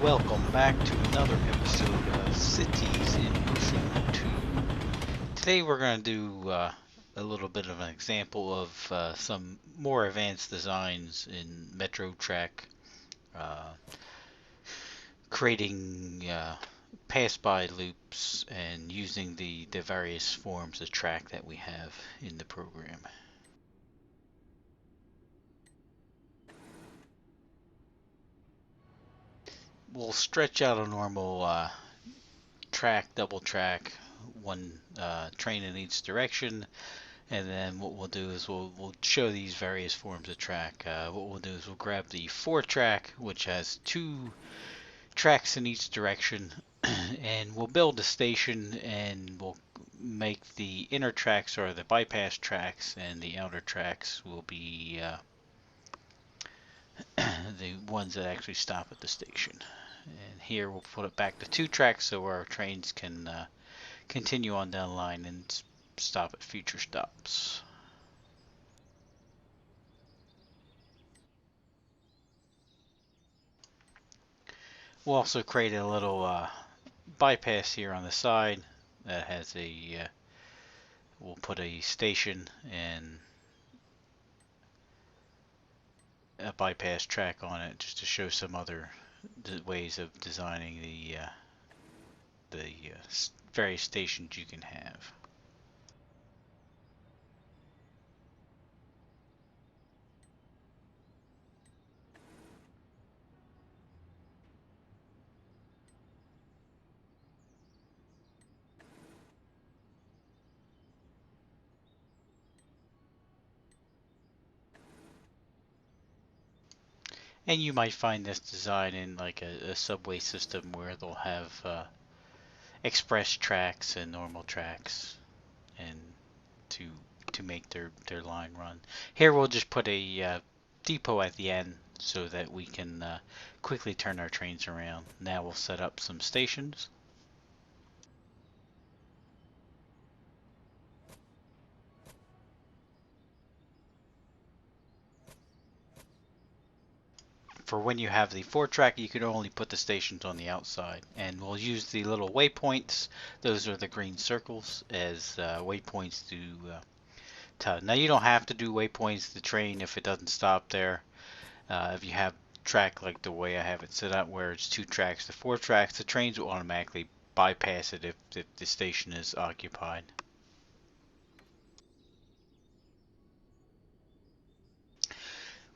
Welcome back to another episode of Cities in Motion 2. Today we're going to do a little bit of an example of some more advanced designs in Metro Track, uh, creating pass-by loops and using the various forms of track that we have in the program. We'll stretch out a normal track, double track, one train in each direction. And then what we'll do is we'll show these various forms of track. What we'll do is we'll grab the 4-track, which has 2 tracks in each direction, and we'll build a station, and we'll make the inner tracks or the bypass tracks, and the outer tracks will be the ones that actually stop at the station. And here we'll put it back to 2 tracks so our trains can continue on down the line and stop at future stops. We'll also create a little bypass here on the side that has we'll put a station and a bypass track on it just to show some other ways of designing the various stations you can have. And you might find this design in like a subway system where they'll have express tracks and normal tracks and to to make their line run. Here we'll just put a depot at the end so that we can quickly turn our trains around. Now we'll set up some stations. For when you have the 4-track, you can only put the stations on the outside, and we'll use the little waypoints. Those are the green circles as waypoints to. Now you don't have to do waypoints to train if it doesn't stop there. If you have track like the way I have it set up, where it's 2 tracks to 4 tracks, the trains will automatically bypass it if the station is occupied.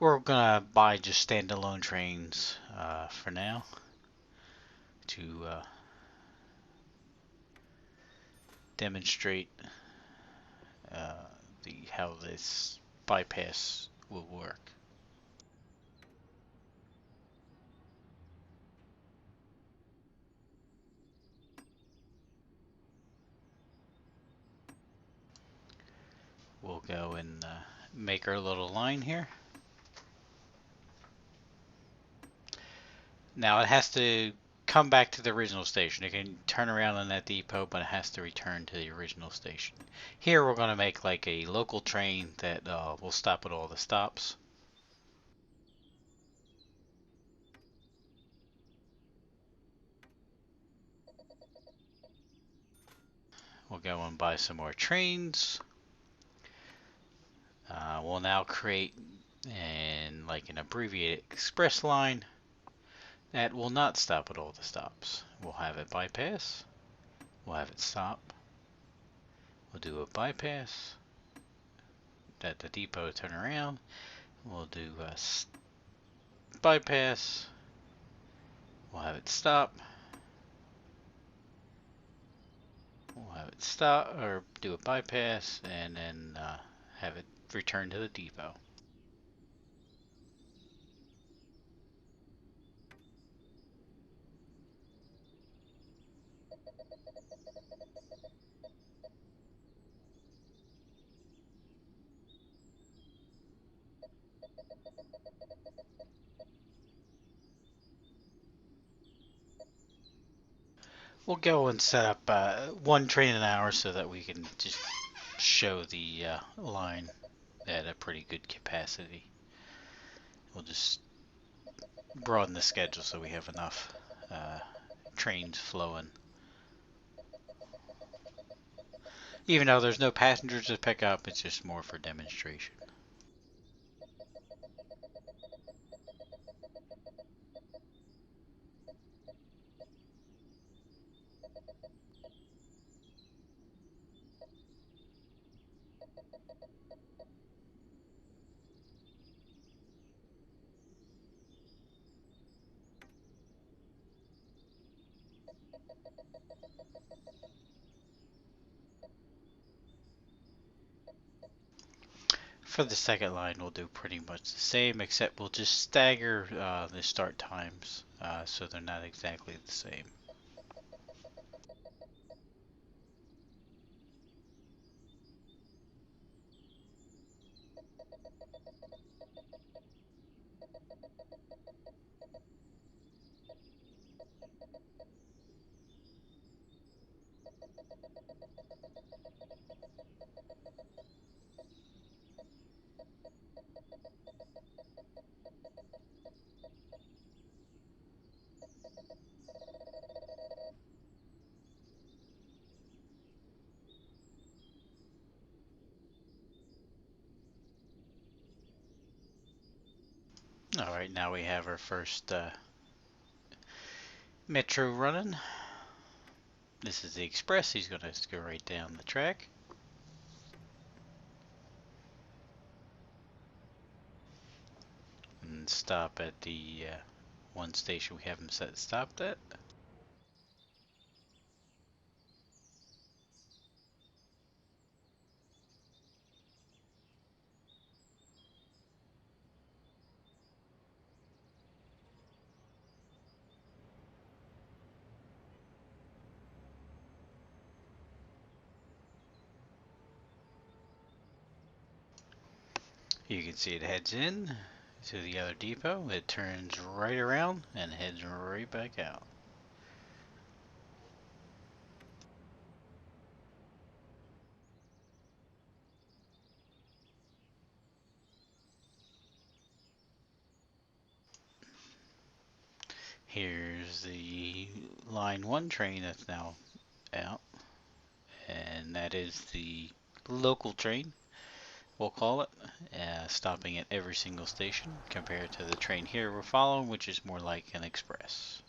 We're gonna buy just standalone trains for now to demonstrate uh, how this bypass will work. We'll go and make our little line here. Now it has to come back to the original station. It can turn around on that depot, but it has to return to the original station. Here we're going to make like a local train that will stop at all the stops. We'll go and buy some more trains. We'll now create like an abbreviated express line that will not stop at all the stops. We'll have it bypass. We'll have it stop. We'll do a bypass. At the depot, turn around. We'll do a bypass. We'll have it stop. We'll have it stop or do a bypass and then have it return to the depot. We'll go and set up 1 train an hour so that we can just show the line at a pretty good capacity. We'll just broaden the schedule so we have enough uh, trains flowing. Even though there's no passengers to pick up, it's just more for demonstration. For the second line, we'll do pretty much the same, except we'll just stagger the start times so they're not exactly the same. Alright, now we have our first metro running. This is the express. He's going to go right down the track. And stop at the one station we have him set stopped at. You can see it heads in to the other depot. It turns right around and heads right back out. Here's the line 1 train that's now out, and that is the local train, we'll call it, stopping at every single station compared to the train here we're following, which is more like an express.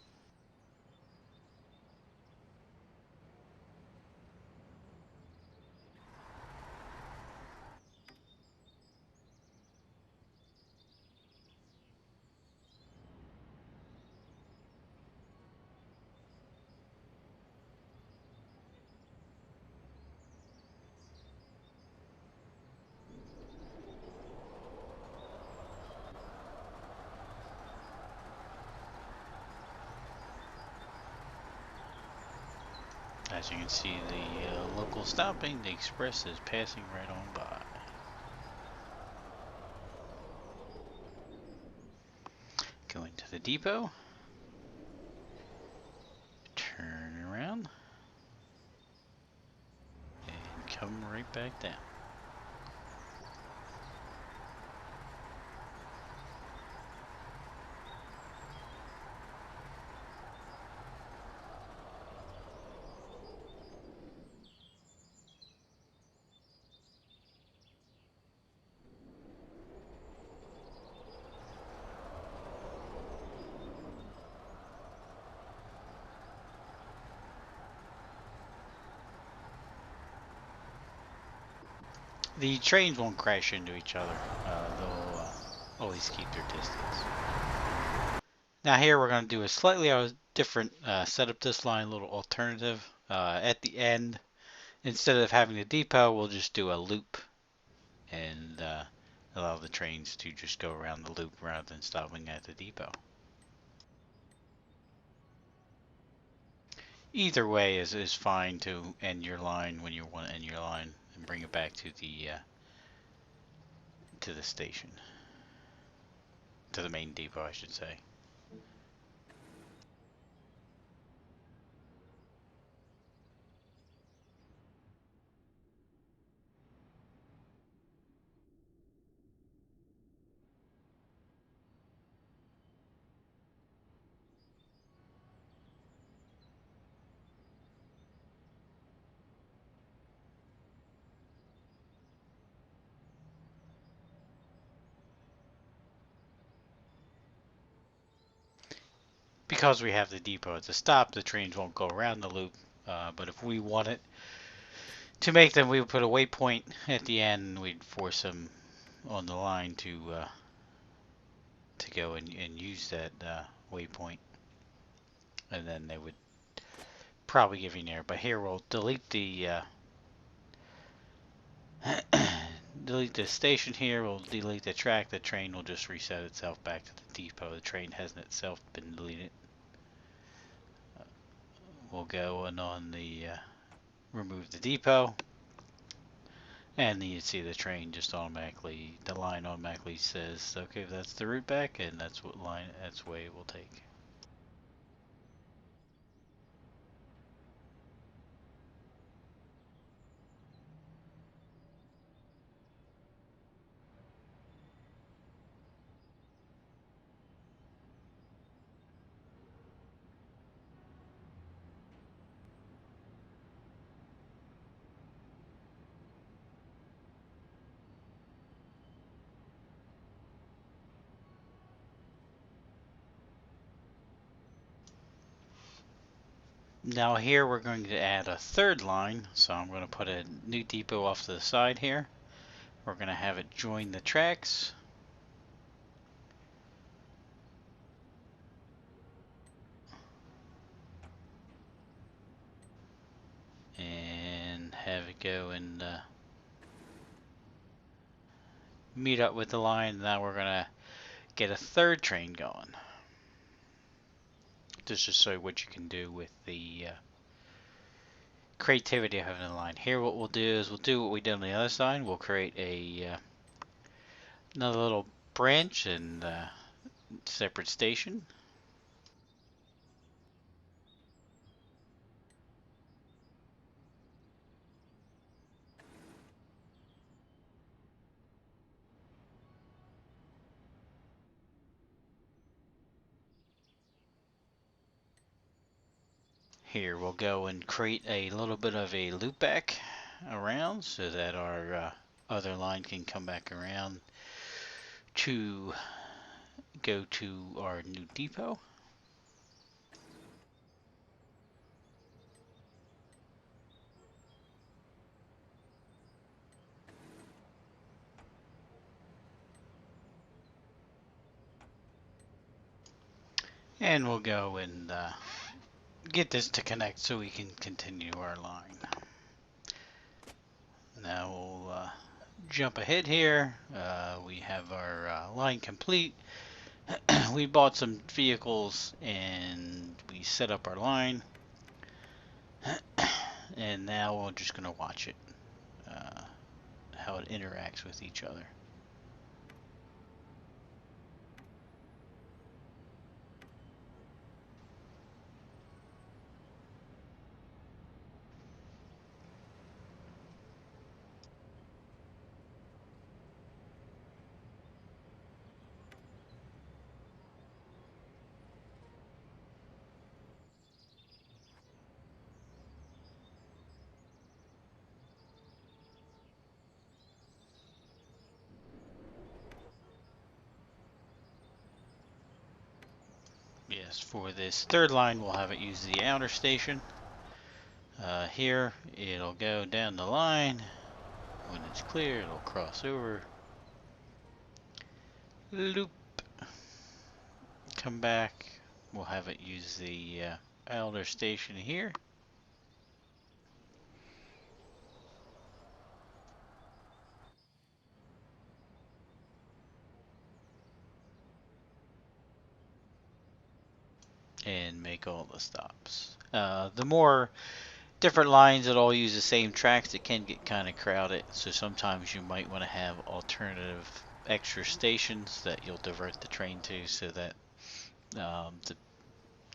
As you can see, the local stopping, the express is passing right on by. Going to the depot, turn around, and come right back down. The trains won't crash into each other. They'll always keep their distance. Now here we're going to do a slightly different setup this line, a little alternative. At the end, instead of having a depot, we'll just do a loop and allow the trains to just go around the loop rather than stopping at the depot. Either way is fine to end your line when you want to end your line and bring it back to the station, to the main depot, I should say. because we have the depot at the stop, the trains won't go around the loop. But if we wanted to make them, we would put a waypoint at the end, and we'd force them on the line to go and use that waypoint, and then they would probably give you an error. But here we'll delete the delete the station here. We'll delete the track. The train will just reset itself back to the depot. The train hasn't itself been deleted. We'll go and on the remove the depot, and then you see the train just automatically, the line automatically says, okay, that's the route back, and that's what line, that's way it will take. Now here we're going to add a third line, so I'm going to put a new depot off to the side here. We're going to have it join the tracks. And have it go and meet up with the line. Now we're going to get a third train going. This is so what you can do with the creativity of having a line. Here what we'll do is we'll do what we did on the other side. We'll create a another little branch and separate station. Here we'll go and create a little bit of a loop back around so that our other line can come back around to go to our new depot. And we'll go and get this to connect so we can continue our line. Now we'll jump ahead here. We have our line complete. We bought some vehicles and we set up our line. And now we're just going to watch it, how it interacts with each other. Yes, for this third line, we'll have it use the outer station. Here, it'll go down the line. When it's clear, it'll cross over. Loop. Come back. We'll have it use the outer station here. And make all the stops. The more different lines that all use the same tracks, it can get kind of crowded, so sometimes you might want to have alternative extra stations that you'll divert the train to so that the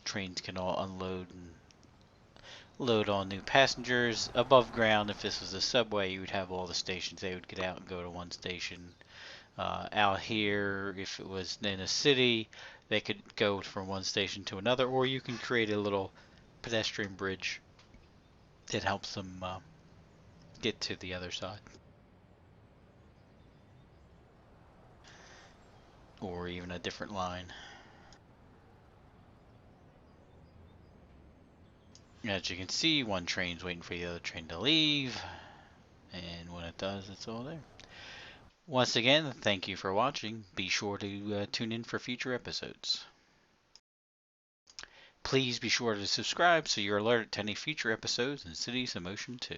trains can all unload and load on new passengers. Above ground, if this was a subway, you would have all the stations. They would get out and go to one station. Out here, if it was in a city, they could go from one station to another, or you can create a little pedestrian bridge that helps them get to the other side. Or even a different line. As you can see, one train's waiting for the other train to leave, and when it does, it's all there. Once again, thank you for watching. Be sure to tune in for future episodes. Please be sure to subscribe so you're alerted to any future episodes in Cities of Motion 2.